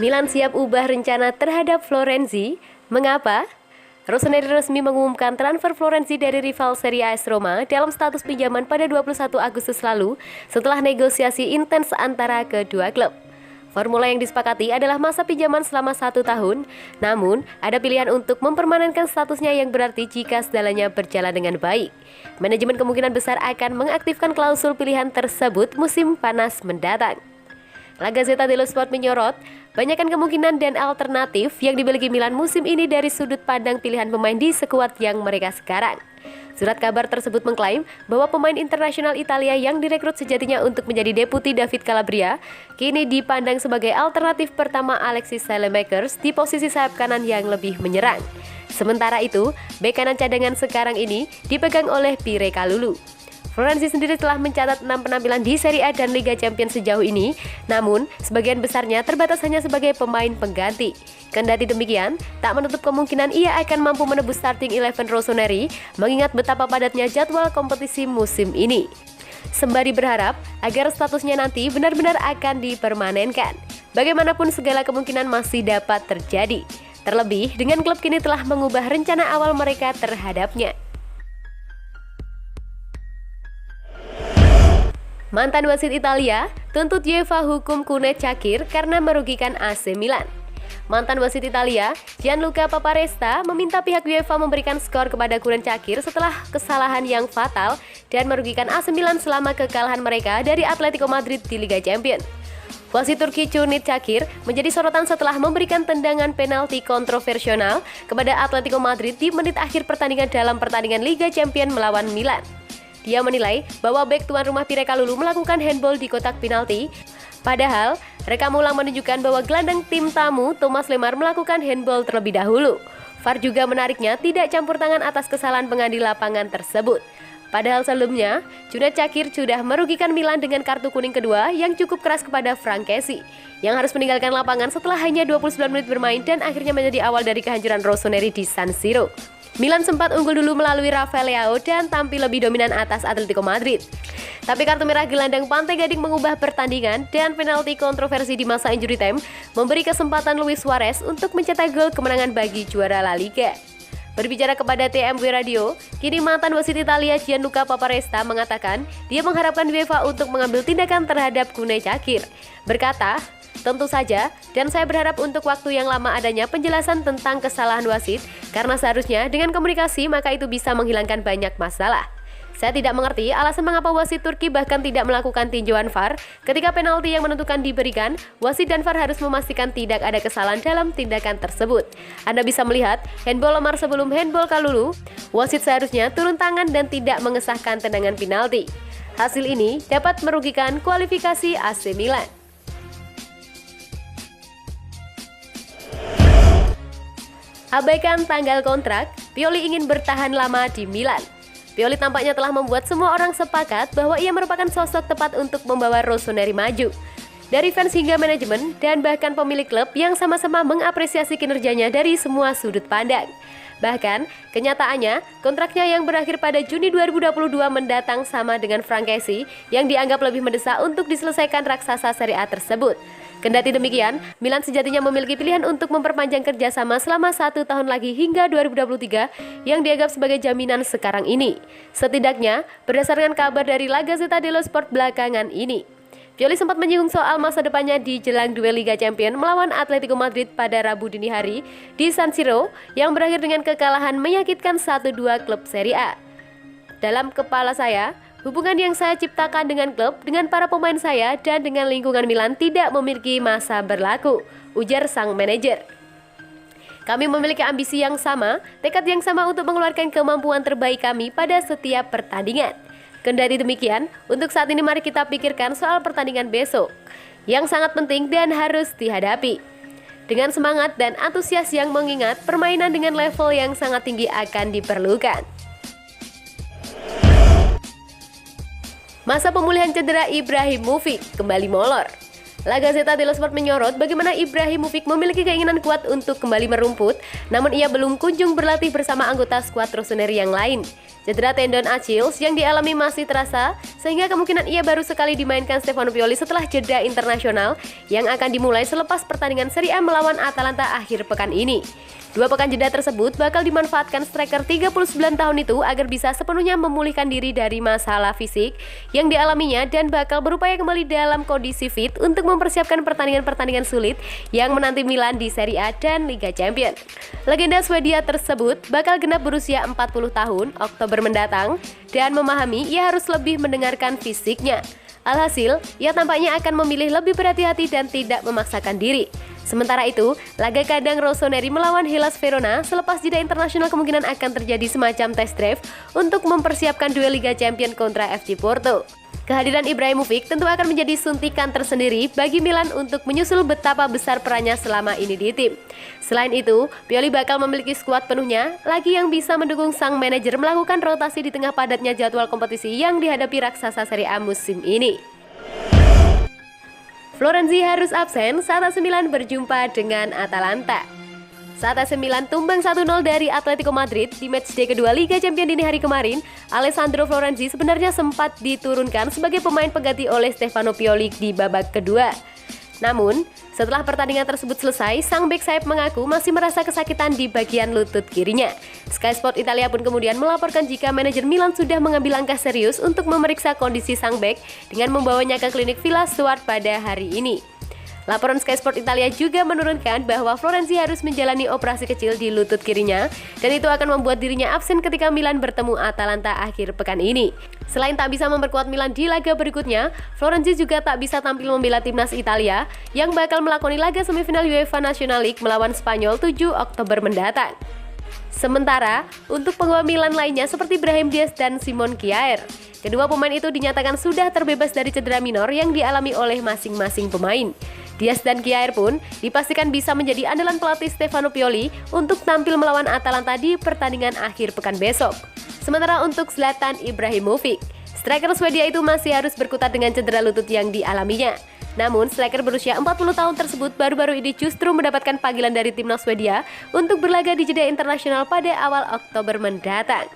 Milan siap ubah rencana terhadap Florenzi. Mengapa? Rossoneri resmi mengumumkan transfer Florenzi dari rival Serie A AS Roma dalam status pinjaman pada 21 Agustus lalu setelah negosiasi intens antara kedua klub. Formula yang disepakati adalah masa pinjaman selama 1 tahun, namun ada pilihan untuk mempermanenkan statusnya yang berarti jika segalanya berjalan dengan baik. Manajemen kemungkinan besar akan mengaktifkan klausul pilihan tersebut musim panas mendatang. La Gazzetta dello Sport menyorot, banyakkan kemungkinan dan alternatif yang dimiliki Milan musim ini dari sudut pandang pilihan pemain di skuad yang mereka sekarang. Surat kabar tersebut mengklaim bahwa pemain internasional Italia yang direkrut sejatinya untuk menjadi deputi David Calabria kini dipandang sebagai alternatif pertama Alexis Saelemaekers di posisi sayap kanan yang lebih menyerang. Sementara itu, bek kanan cadangan sekarang ini dipegang oleh Pire Kalulu. Florenzi sendiri telah mencatat 6 penampilan di Serie A dan Liga Champions sejauh ini, namun sebagian besarnya terbatas hanya sebagai pemain pengganti. Kendati demikian, tak menutup kemungkinan ia akan mampu menebus starting 11 Rossoneri, mengingat betapa padatnya jadwal kompetisi musim ini. Sembari berharap agar statusnya nanti benar-benar akan dipermanenkan. Bagaimanapun segala kemungkinan masih dapat terjadi. Terlebih dengan klub kini telah mengubah rencana awal mereka terhadapnya. Mantan wasit Italia tuntut UEFA hukum Cuneo Cakir karena merugikan AC Milan. Mantan wasit Italia, Gianluca Paparesta, meminta pihak UEFA memberikan skor kepada Cuneo Cakir setelah kesalahan yang fatal dan merugikan AC Milan selama kekalahan mereka dari Atletico Madrid di Liga Champions. Wasit Turki Cuneo Cakir menjadi sorotan setelah memberikan tendangan penalti kontroversial kepada Atletico Madrid di menit akhir pertandingan dalam pertandingan Liga Champions melawan Milan. Dia menilai bahwa bek tuan rumah Pire Kalulu melakukan handball di kotak penalti. Padahal, rekam ulang menunjukkan bahwa gelandang tim tamu Thomas Lemar melakukan handball terlebih dahulu. VAR juga menariknya tidak campur tangan atas kesalahan pengadil lapangan tersebut. Padahal sebelumnya, Cuneo Cakir sudah merugikan Milan dengan kartu kuning kedua yang cukup keras kepada Frankesi, yang harus meninggalkan lapangan setelah hanya 29 menit bermain dan akhirnya menjadi awal dari kehancuran Rossoneri di San Siro. Milan sempat unggul dulu melalui Rafael Leao dan tampil lebih dominan atas Atletico Madrid. Tapi kartu merah gelandang Pantai Gading mengubah pertandingan dan penalti kontroversi di masa injury time memberi kesempatan Luis Suarez untuk mencetak gol kemenangan bagi juara La Liga. Berbicara kepada TMW Radio, kini mantan wasit Italia Gianluca Paparesta mengatakan dia mengharapkan UEFA untuk mengambil tindakan terhadap Cuneo Cakir. Berkata, tentu saja, dan saya berharap untuk waktu yang lama adanya penjelasan tentang kesalahan wasit, karena seharusnya dengan komunikasi maka itu bisa menghilangkan banyak masalah. Saya tidak mengerti alasan mengapa wasit Turki bahkan tidak melakukan tinjauan VAR ketika penalti yang menentukan diberikan, wasit dan VAR harus memastikan tidak ada kesalahan dalam tindakan tersebut. Anda bisa melihat handball Lemar sebelum handball Kalulu, wasit seharusnya turun tangan dan tidak mengesahkan tendangan penalti. Hasil ini dapat merugikan kualifikasi AC Milan. Abaikan tanggal kontrak, Pioli ingin bertahan lama di Milan. Pioli tampaknya telah membuat semua orang sepakat bahwa ia merupakan sosok tepat untuk membawa Rossoneri maju. Dari fans hingga manajemen dan bahkan pemilik klub yang sama-sama mengapresiasi kinerjanya dari semua sudut pandang. Bahkan, kenyataannya, kontraknya yang berakhir pada Juni 2022 mendatang sama dengan Frankesi yang dianggap lebih mendesak untuk diselesaikan raksasa Serie A tersebut. Kendati demikian, Milan sejatinya memiliki pilihan untuk memperpanjang kerjasama selama 1 tahun lagi hingga 2023 yang dianggap sebagai jaminan sekarang ini. Setidaknya, berdasarkan kabar dari La Gazzetta dello Sport belakangan ini. Pioli sempat menyinggung soal masa depannya di jelang duel Liga Champions melawan Atletico Madrid pada Rabu dini hari di San Siro yang berakhir dengan kekalahan menyakitkan 1-2 klub Serie A. Dalam kepala saya, hubungan yang saya ciptakan dengan klub, dengan para pemain saya, dan dengan lingkungan Milan tidak memiliki masa berlaku, ujar sang manajer. Kami memiliki ambisi yang sama, tekad yang sama untuk mengeluarkan kemampuan terbaik kami pada setiap pertandingan. Kendati demikian, untuk saat ini mari kita pikirkan soal pertandingan besok, yang sangat penting dan harus dihadapi. Dengan semangat dan antusias yang mengingat permainan dengan level yang sangat tinggi akan diperlukan. Masa pemulihan cedera Ibrahimovic kembali molor. La Gazzetta dello Sport menyorot bagaimana Ibrahimovic memiliki keinginan kuat untuk kembali merumput, namun ia belum kunjung berlatih bersama anggota skuad rossoneri yang lain. Cedera tendon Achilles yang dialami masih terasa, sehingga kemungkinan ia baru sekali dimainkan Stefano Pioli setelah jeda internasional yang akan dimulai selepas pertandingan Serie A melawan Atalanta akhir pekan ini. 2 pekan jeda tersebut bakal dimanfaatkan striker 39 tahun itu agar bisa sepenuhnya memulihkan diri dari masalah fisik yang dialaminya dan bakal berupaya kembali dalam kondisi fit untuk mempersiapkan pertandingan-pertandingan sulit yang menanti Milan di Serie A dan Liga Champions. Legenda Swedia tersebut bakal genap berusia 40 tahun Oktober mendatang dan memahami ia harus lebih mendengarkan fisiknya. Alhasil, ia tampaknya akan memilih lebih berhati-hati dan tidak memaksakan diri. Sementara itu, laga kandang Rossoneri melawan Hellas Verona selepas jeda internasional kemungkinan akan terjadi semacam test drive untuk mempersiapkan duel Liga Champions kontra FC Porto. Kehadiran Ibrahimovic tentu akan menjadi suntikan tersendiri bagi Milan untuk menyusul betapa besar perannya selama ini di tim. Selain itu, Pioli bakal memiliki skuad penuhnya lagi yang bisa mendukung sang manajer melakukan rotasi di tengah padatnya jadwal kompetisi yang dihadapi raksasa Serie A musim ini. Florenzi harus absen saat AC Milan berjumpa dengan Atalanta. Saat AC Milan tumbang 1-0 dari Atletico Madrid di matchday kedua Liga Champions dini hari kemarin, Alessandro Florenzi sebenarnya sempat diturunkan sebagai pemain pengganti oleh Stefano Pioli di babak kedua. Namun, setelah pertandingan tersebut selesai, sang bek sayap mengaku masih merasa kesakitan di bagian lutut kirinya. Sky Sport Italia pun kemudian melaporkan jika manajer Milan sudah mengambil langkah serius untuk memeriksa kondisi sang bek dengan membawanya ke klinik Villa Stuart pada hari ini. Laporan Sky Sport Italia juga menurunkan bahwa Florenzi harus menjalani operasi kecil di lutut kirinya dan itu akan membuat dirinya absen ketika Milan bertemu Atalanta akhir pekan ini. Selain tak bisa memperkuat Milan di laga berikutnya, Florenzi juga tak bisa tampil membela timnas Italia yang bakal melakoni laga semifinal UEFA National League melawan Spanyol 7 Oktober mendatang. Sementara, untuk penggawa Milan lainnya seperti Brahim Diaz dan Simon Kjaer, kedua pemain itu dinyatakan sudah terbebas dari cedera minor yang dialami oleh masing-masing pemain. Diaz dan Kjaer pun dipastikan bisa menjadi andalan pelatih Stefano Pioli untuk tampil melawan Atalanta di pertandingan akhir pekan besok. Sementara untuk Zlatan Ibrahimovic, striker Swedia itu masih harus berkutat dengan cedera lutut yang dialaminya. Namun, striker berusia 40 tahun tersebut baru-baru ini justru mendapatkan panggilan dari timnas Swedia untuk berlaga di jeda internasional pada awal Oktober mendatang.